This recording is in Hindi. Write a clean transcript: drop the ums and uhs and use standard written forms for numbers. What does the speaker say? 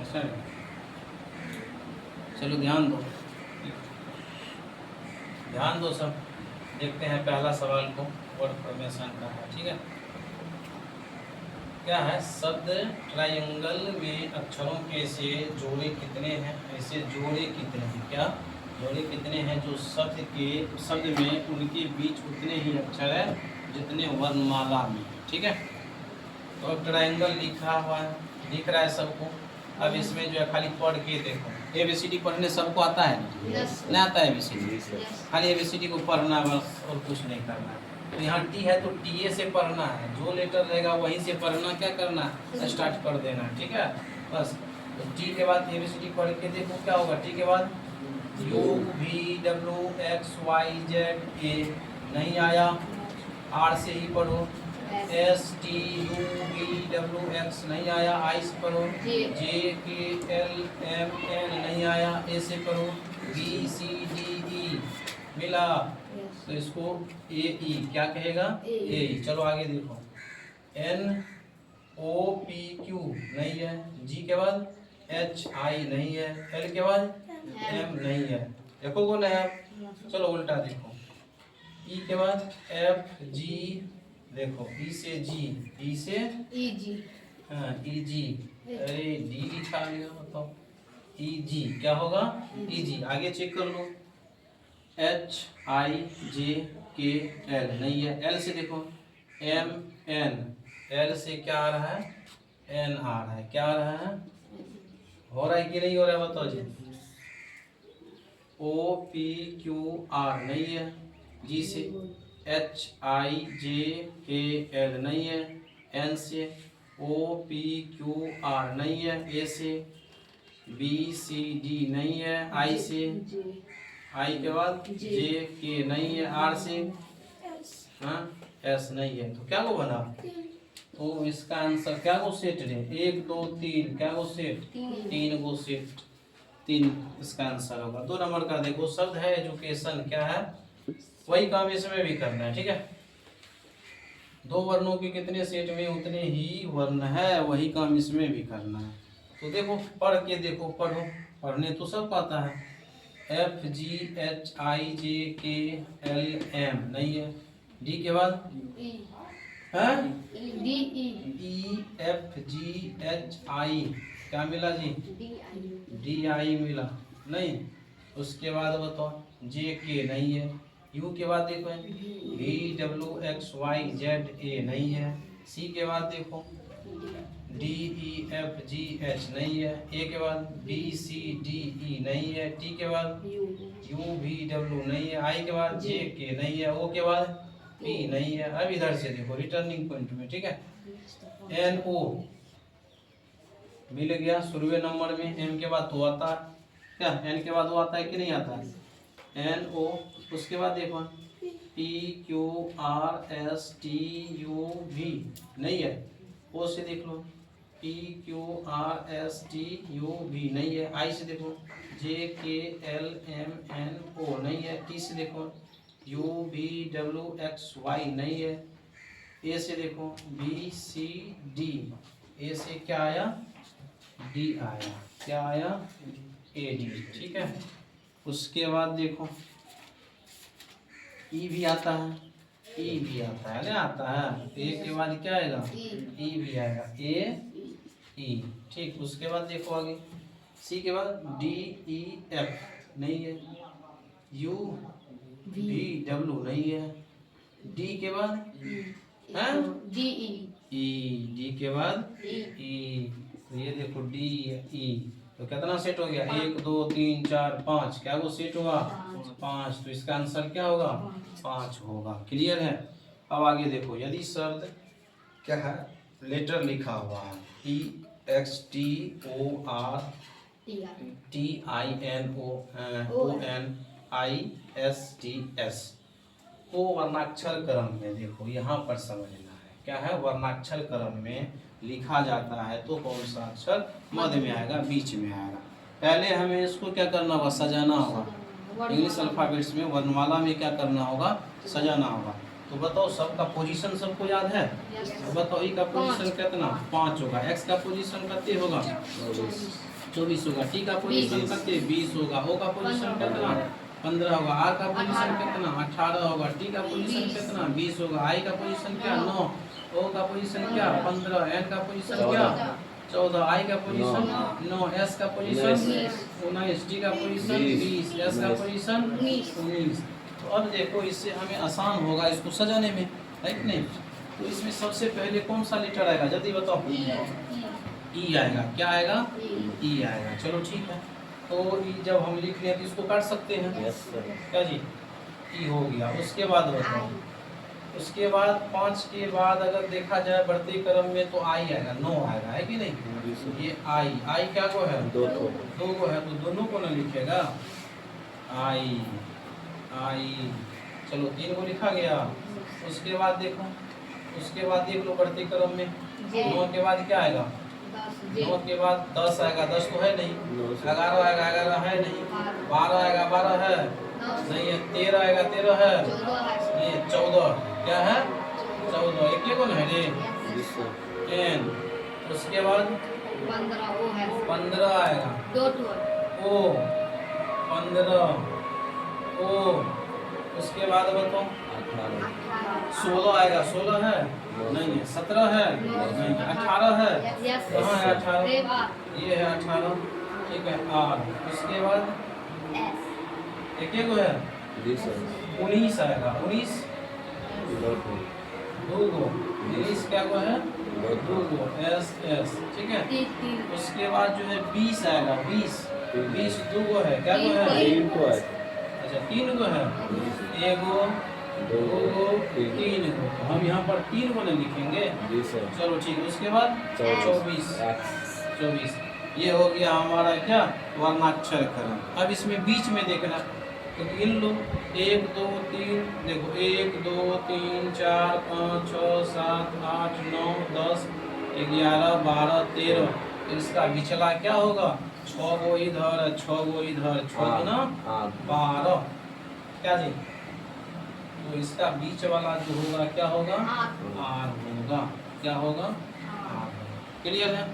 ऐसा है। चलो ध्यान दो, ध्यान दो सब। देखते हैं पहला सवाल को, वर्ड फॉर्मेशन का है, ठीक है। क्या है, शब्द ट्रायंगल में अक्षरों के से जोड़े कितने हैं, ऐसे जोड़े कितने हैं, क्या जोड़े कितने हैं जो शब्द में उनके बीच उतने ही अक्षर है जितने वर्णमाला में, ठीक है। तो अब ट्रायंगल लिखा हुआ है, दिख रहा है सबको। अब इसमें जो है खाली पढ़ के देखो, ABCD पढ़ने सबको आता है ना? नहीं आता है ABCD? खाली ABCD को पढ़ना बस, और कुछ नहीं करना है। तो यहाँ टी है तो TA से पढ़ना है, जो लेटर रहेगा वहीं से पढ़ना, क्या करना है, स्टार्ट कर देना, ठीक है बस। तो टी के बाद ABCD पढ़ के देखो क्या होगा। टी के बाद UVWXYZA नहीं आया, R से ही पढ़ो। STUVWX नहीं आया, I से पढ़ो। JKLMN नहीं आया, A से पढ़ो। BCDE मिला, तो इसको AE क्या कहेगा, AE। चलो आगे देखो, NOPQ नहीं है, G के बाद HI नहीं है, L के बाद M नहीं है, देखो कौन है। चलो उल्टा देखो, E के बाद FG, देखो E से G, E से EG, हाँ EG, अरे D लिखा गया, बताओ EG क्या होगा, EG। आगे चेक कर लो, HIJKL नहीं है, L से देखो MN, L से क्या आ रहा है, N आ रहा है, क्या आ रहा है, हो रहा है कि नहीं हो रहा है, बताओ जी। OPQR नहीं है, G से HIJKL नहीं है, N से OPQR नहीं है, A से BCD नहीं है, I से I के बाद JK नहीं है, R से हाँ S नहीं है, तो क्या वो बना। तो इसका आंसर क्या को सेट है, 1 2 3, क्या को सेट, 3 को सेट, 3 इसका आंसर होगा। 2 नंबर का देखो, शब्द है एजुकेशन, क्या है, वही काम इसमें भी करना है, ठीक है। 2 वर्णों के कितने सेट में उतने ही वर्ण है, वही काम इसमें भी करना है। तो देखो पढ़ के देखो, पढ़ो, पढ़ने तो सब आता है। FGHIJKLM नहीं है, D के बाद है EFGHI क्या मिला जी, DI मिला नहीं। उसके बाद बताओ JK नहीं है, U के बाद देखो VWXYZA नहीं है, C के बाद देखो DEFGH नहीं है, A के बाद BCDE नहीं है, T के बाद UVW नहीं है, I के बाद JK नहीं है, O के बाद P नहीं है। अब इधर से देखो रिटर्निंग पॉइंट में, ठीक है। NO मिल गया शुरुए नंबर में, M के बाद तो आता है क्या, N के बाद वो आता है कि नहीं आता है, NO। उसके बाद देखो PQRSTUV नहीं है, O से देख लो PQRSTUV नहीं है, I से देखो JKLMNO नहीं है, T से देखो UVWXY नहीं है, A से देखो BCD, A से क्या आया, D आया, क्या आया, AD, ठीक है। उसके बाद देखो E भी आता है, E भी आता है, नहीं आता है, A के बाद क्या आएगा, E भी आएगा, AE, ठीक। उसके बाद देखो आगे C के बाद DEF नहीं है, UVW नहीं है, D के बाद है DE, D के बाद E, तो ये देखो DE, तो कितना सेट हो गया, 1 2 3 4 5, क्या वो सेट होगा 5, तो इसका आंसर क्या होगा 5 होगा। क्लियर है। अब आगे देखो, यदि शब्द क्या है, लेटर लिखा हुआ है EXTORTINONISTS को वर्णाक्षर क्रम में, देखो यहाँ पर समझना है, क्या है, वर्णाक्षर क्रम में लिखा जाता है तो कौन सा अक्षर मध्य में आएगा, बीच में आएगा। पहले हमें इसको क्या करना होगा, सजाना होगा। इंग्लिश अल्फाबेट्स में वर्णमाला में क्या करना होगा, सजाना होगा। तो बताओ सबका पोजीशन सबको याद है? तो बताओ ई का पोजीशन कितना 5 होगा, एक्स का पोजीशन कितने होगा 24 होगा, टी का पोजीशन कितने 20 होगा, ओ का पोजीशन कितना 15 होगा, आर का पोजीशन कितना 18 होगा, टी का पोजीशन कितना 20 होगा, आई का पोजीशन क्या 9, ओ का पोजीशन क्या 15, एन का पोजीशन क्या 14, आई का पोजीशन 9, एस का पोजीशन 19, टी का पोजीशन 20, एस का पोजीशन 19। तो अब देखो इससे हमें आसान होगा इसको सजाने में, है कि नहीं? तो इसमें सबसे पहले कौन सा लेटर आएगा जल्दी बताओ? ई आएगा। क्या आएगा? ई आएगा। चलो ठीक है, तो ई जब हम लिख लें तो इसको काट सकते हैं। Yes sir. क्या जी? ई हो गया। उसके बाद बताओ, उसके बाद 5 के बाद अगर देखा जाए बढ़ते क्रम में तो आई आएगा, 9 आएगा, है कि नहीं? ये आई क्या को है? 2 को है, तो दोनों को ना लिखेगा आई। चलो 3 को लिखा गया। उसके बाद देखो, उसके बाद देख लो बढ़ते क्रम में 9 के बाद क्या आएगा? 9 के बाद 10 आएगा, 10 तो है नहीं। 11 आएगा, 11 है नहीं। 12 आएगा, 12 है नहीं है। 13 आएगा, 13 है नहीं है। 14 क्या है? 14 एक कौन है रे? 10। उसके बाद 15 आएगा, ओ 15 ओ। उसके बाद बताओ 16 आएगा, 16 है नहीं है। 17 है नहीं है। 18 है कहाँ है? 18 ये है 18, ठीक है। आर उसके बाद एक को है 19 आएगा, 19 2 को 19 क्या को है? 2 को एस, ठीक है। उसके बाद जो है 20 आएगा, 20 2 को है, क्या को है? 3 को है। अच्छा 3 को है, 1 2 3 को। तो हम यहाँ पर 3 को नहीं लिखेंगे। चलो ठीक है। उसके बाद 24 ये हो गया हमारा क्या? वर्णाक्षर क्रम। अब इसमें बीच में देखना, तो गिन लो 1 2 3, देखो 1 2 3 4 5 6 7 8 9 10 11 12 13। इसका बिचला क्या होगा? 6 गो इधर, 6 गो इधर, 6 गुना 12। क्या जी? तो इसका बीच वाला जो होगा क्या होगा? आर होगा। क्या होगा? आर। क्लियर है?